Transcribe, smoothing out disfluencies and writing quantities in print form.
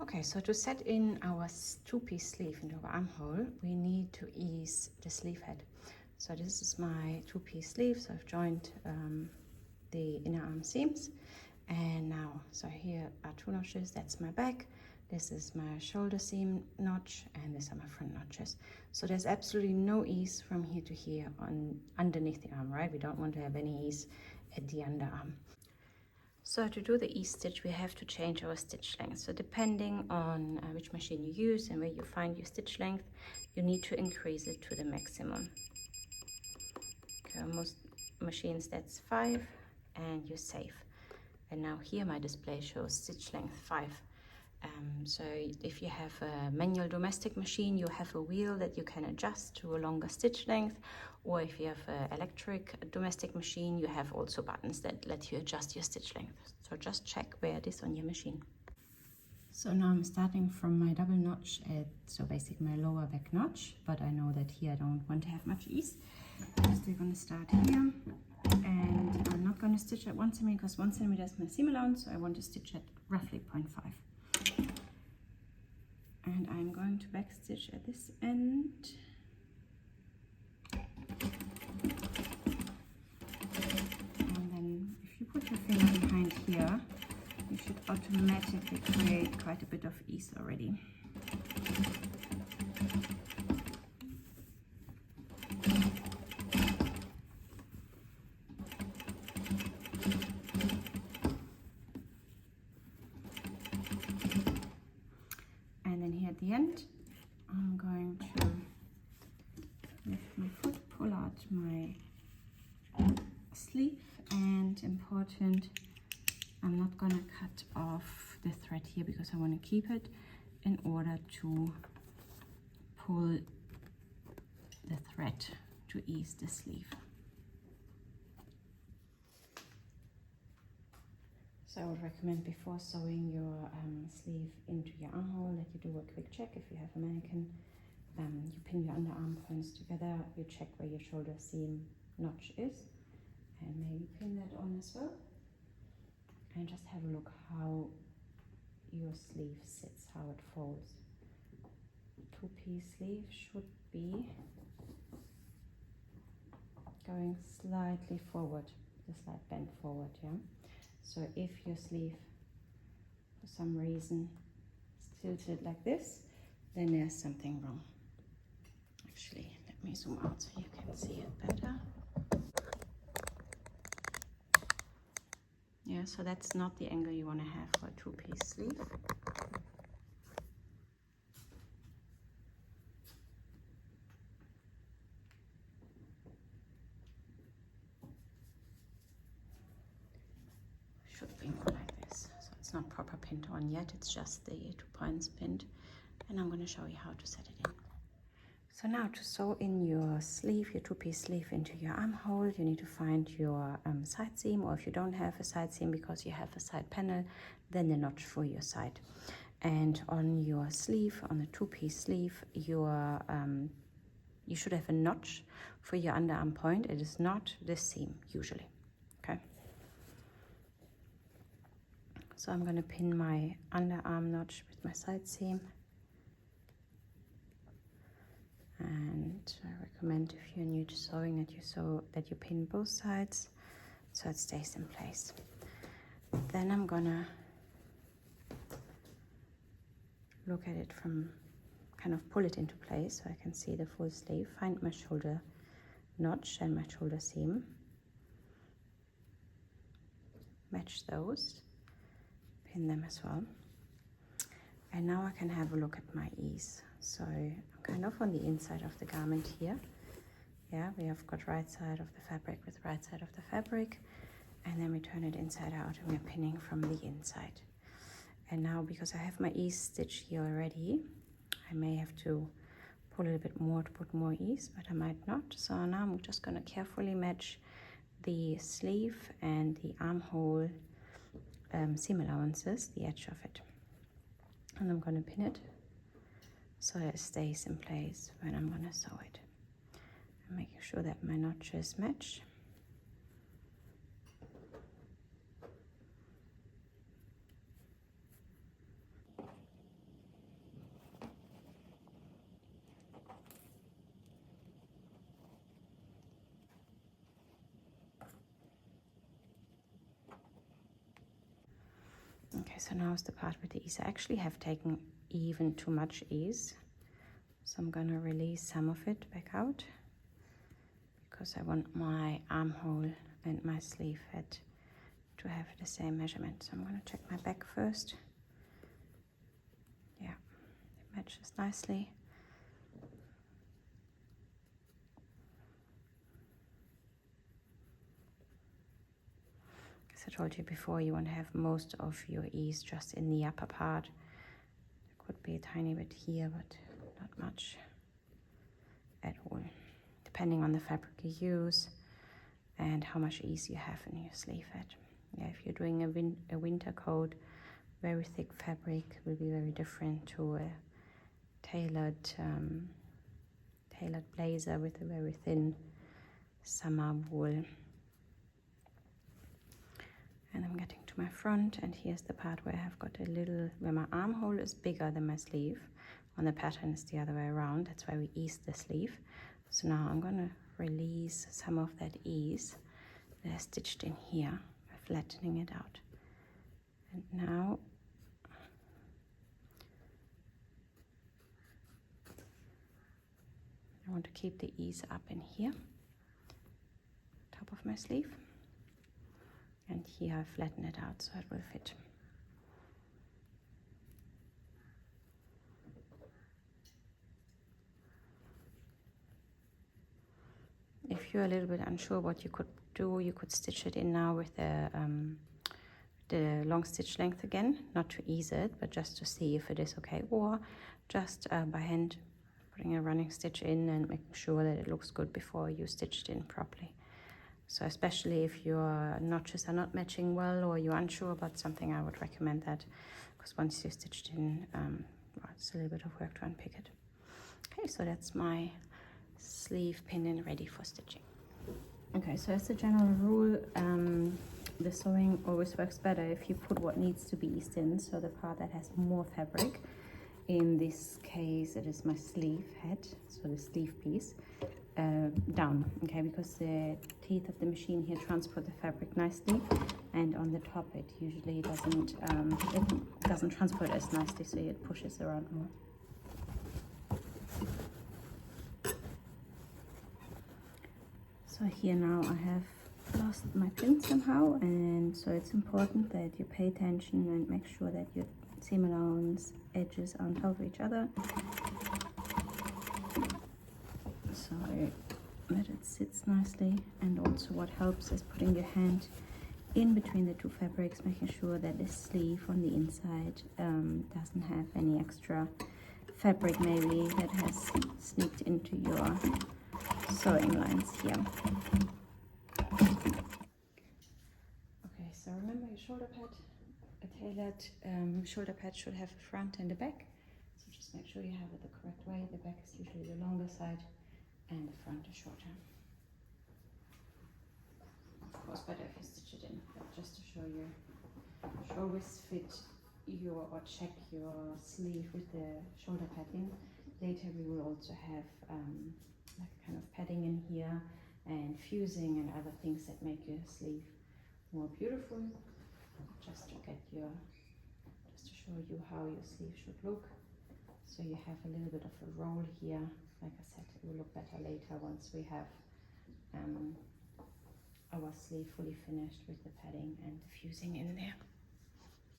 Okay, so to set in our two-piece sleeve into our armhole, we need to ease the sleeve head. So this is my two-piece sleeve, so I've joined the inner arm seams. And now, so here are 2 notches, that's my back. This is my shoulder seam notch, and these are my front notches. So there's absolutely no ease from here to here on underneath the arm, right? We don't want to have any ease at the underarm. So to do the E-stitch, we have to change our stitch length. So depending on which machine you use and where you find your stitch length, you need to increase it to the maximum. Okay, most machines that's 5 and you're safe. And now here my display shows stitch length 5. So if you have a manual domestic machine, you have a wheel that you can adjust to a longer stitch length, or if you have an electric domestic machine, you have also buttons that let you adjust your stitch length. So just check where it is on your machine. So now I'm starting from my double notch at, so basically my lower back notch, but I know that here I don't want to have much ease. I'm still going to start here, and I'm not going to stitch at 1 centimeter because 1 centimeter is my seam allowance, so I want to stitch at roughly 0.5. And I'm going to back stitch at this end. And then if you put your finger behind here, you should automatically create quite a bit of ease already. And then here at the end, I'm going to lift my foot, pull out my sleeve, and important, I'm not going to cut off the thread here because I want to keep it in order to pull the thread to ease the sleeve. So I would recommend before sewing your sleeve into your armhole that you do a quick check. If you have a mannequin, you pin your underarm points together, you check where your shoulder seam notch is, and maybe pin that on as well. And just have a look how your sleeve sits, how it folds. Two-piece sleeve should be going slightly forward, the slight bend forward, yeah? So if your sleeve, for some reason, is tilted like this, then there's something wrong. Actually, let me zoom out so you can see it better. Yeah, so that's not the angle you want to have for a two-piece sleeve. Should be more like this. So it's not proper pinned on yet, it's just the 2 points pinned. And I'm going to show you how to set it in. So now to sew in your sleeve, your two-piece sleeve into your armhole, you need to find your side seam, or if you don't have a side seam because you have a side panel, then the notch for your side. And on your sleeve, on the two-piece sleeve, you should have a notch for your underarm point. It is not this seam usually, okay? So I'm going to pin my underarm notch with my side seam. And I recommend, if you're new to sewing, that you pin both sides so it stays in place. Then I'm gonna look at it from, kind of pull it into place so I can see the full sleeve, find my shoulder notch and my shoulder seam, match those, pin them as well. And now I can have a look at my ease. So I'm kind of on the inside of the garment here. Yeah, we have got right side of the fabric with right side of the fabric, and then we turn it inside out and we're pinning from the inside. And now, because I have my ease stitch here already, I may have to pull a little bit more to put more ease, but I might not. So now I'm just going to carefully match the sleeve and the armhole seam allowances, the edge of it. And I'm going to pin it so that it stays in place when I'm going to sew it. And making sure that my notches match. so now is the part with the ease. I actually have taken even too much ease, so I'm gonna release some of it back out because I want my armhole and my sleeve head to have the same measurement. So I'm gonna check my back first. Yeah, it matches nicely. As I told you before, you want to have most of your ease just in the upper part. There could be a tiny bit here, but not much at all, depending on the fabric you use and how much ease you have in your sleeve head. Yeah, if you're doing a winter coat, very thick fabric will be very different to a tailored blazer with a very thin summer wool. And I'm getting to my front, and here's the part where I have got a little, where my armhole is bigger than my sleeve. On the pattern it's the other way around, that's why we eased the sleeve. So now I'm gonna release some of that ease that I stitched in here by flattening it out. And now I want to keep the ease up in here, top of my sleeve. And here I flatten it out so it will fit. If you're a little bit unsure what you could do, you could stitch it in now with the long stitch length again, not to ease it, but just to see if it is okay, or just by hand putting a running stitch in and making sure that it looks good before you stitch it in properly. So especially if your notches are not matching well or you're unsure about something, I would recommend that, because once you stitched in, well, it's a little bit of work to unpick it. Okay, so that's my sleeve pinned and ready for stitching. Okay, so as a general rule, the sewing always works better if you put what needs to be eased in, so the part that has more fabric. In this case, it is my sleeve head, so the sleeve piece, down, okay, because the teeth of the machine here transport the fabric nicely, and on the top it usually doesn't transport as nicely, so it pushes around more. So here now I have lost my pin somehow, and so it's important that you pay attention and make sure that your seam allowance edges are on top of each other, so that it sits nicely. And also what helps is putting your hand in between the two fabrics, making sure that the sleeve on the inside doesn't have any extra fabric maybe that has sneaked into your sewing lines here. Okay, so remember your shoulder pad. A tailored shoulder pad should have a front and a back, so just make sure you have it the correct way. The back is usually the longer side and the front is shorter. Of course better if you stitch it in, but just to show you, you should always fit your, or check your sleeve with the shoulder padding. Later we will also have like kind of padding in here and fusing and other things that make your sleeve more beautiful. Just to show you how your sleeve should look. So you have a little bit of a roll here. Like I said, it will look better later once we have our sleeve fully finished with the padding and the fusing in there.